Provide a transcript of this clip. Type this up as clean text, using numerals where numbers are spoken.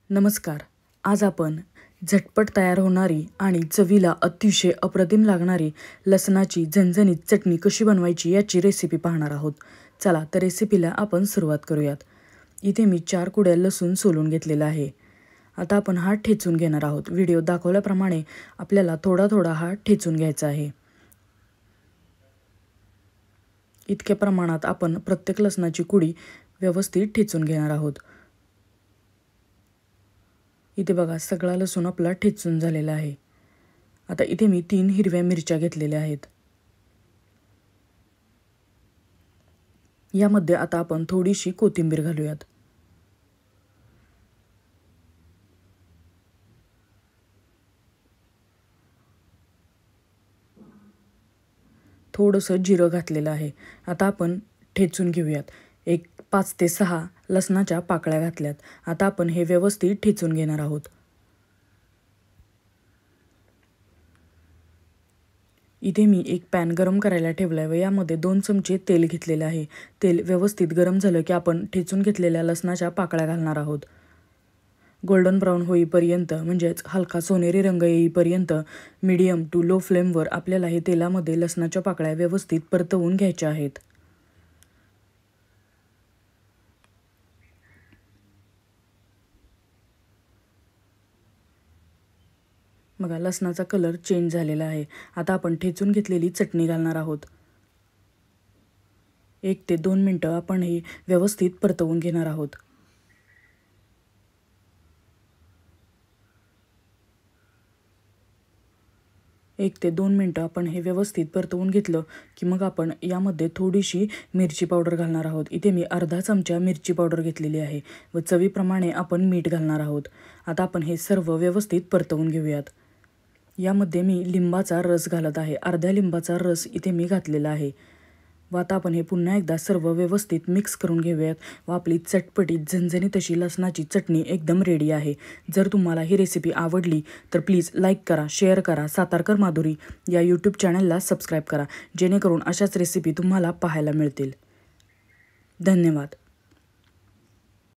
नमस्कार. आज आपण झटपट तयार होणारी आणि चवीला अतिशय अप्रतिम लागणारी लसणाची झणझणीत चटणी कशी बनवायची याची रेसिपी पाहणार आहोत. चला तर रेसिपीला आपण सुरुवात करूयात. इथे मी 4 कुड्या लसूण सोलून घेतलेला आहे. आता आपण हा ठेचून घेणार आहोत. व्हिडिओ दाखवल्याप्रमाणे आपल्याला थोडा थोडा हा ठेचून घ्यायचा आहे. इतक्या प्रमाणात आपण प्रत्येक लसणाची कुडी व्यवस्थित ठेचून घेणार आहोत. इथे बघा सगळा लसूण आपला ठेचून झालेला आहे. आता इथे मी 3 हिरव्या मिरच्या घेतलेल्या आहेत. यामध्ये आता आपण थोडीशी कोथिंबीर घालूयात. थोडंसं जिरं घातलेलं आहे. आता आपण ठेचून घेऊयात. 5 ते 6 लसणाच्या पाकळ्या घातल्यात. आता आपण हे व्यवस्थित ठेचून घेणार आहोत. इथे मी एक पॅन गरम करायला ठेवला आहे व यामध्ये 2 चमचे तेल घेतलेले आहे. तेल व्यवस्थित गरम झालं की आपण ठेचून घेतलेल्या लसणाच्या पाकळ्या घालणार आहोत. गोल्डन ब्राऊन होईपर्यंत म्हणजेच हलका सोनेरी रंग येईपर्यंत मीडियम टू लो फ्लेमवर आपल्याला हे तेलामध्ये लसणाच्या पाकळ्या व्यवस्थित परतवून घ्यायच्या आहेत. बघा लसणाचा कलर चेंज झालेला आहे. आता आपण ठेचून घेतलेली चटणी घालणार आहोत. 1 ते 2 मिनिटं आपण हे व्यवस्थित परतवून घेणार आहोत. 1 ते 2 मिनिटं आपण हे व्यवस्थित परतवून घेतलं की मग आपण यामध्ये थोडीशी मिरची पावडर घालणार आहोत. इथे मी अर्धा चमचा मिरची पावडर घेतलेली आहे व चवीप्रमाणे आपण मीठ घालणार आहोत. आता आपण हे सर्व व्यवस्थित परतवून घेऊयात. यामध्ये मी लिंबाचा रस घालत आहे. अर्ध्या लिंबाचा रस इथे मी घातलेला आहे. व आता आपण हे पुन्हा एकदा सर्व व्यवस्थित मिक्स करून घेऊयात व आपली चटपटीत झणझणीत अशी लसणाची चटणी एकदम रेडी आहे. जर तुम्हाला ही रेसिपी आवडली तर प्लीज लाईक करा, शेअर करा. सातारकर माधुरी या यूट्यूब चॅनलला सबस्क्राईब करा जेणेकरून अशाच रेसिपी तुम्हाला पाहायला मिळतील. धन्यवाद.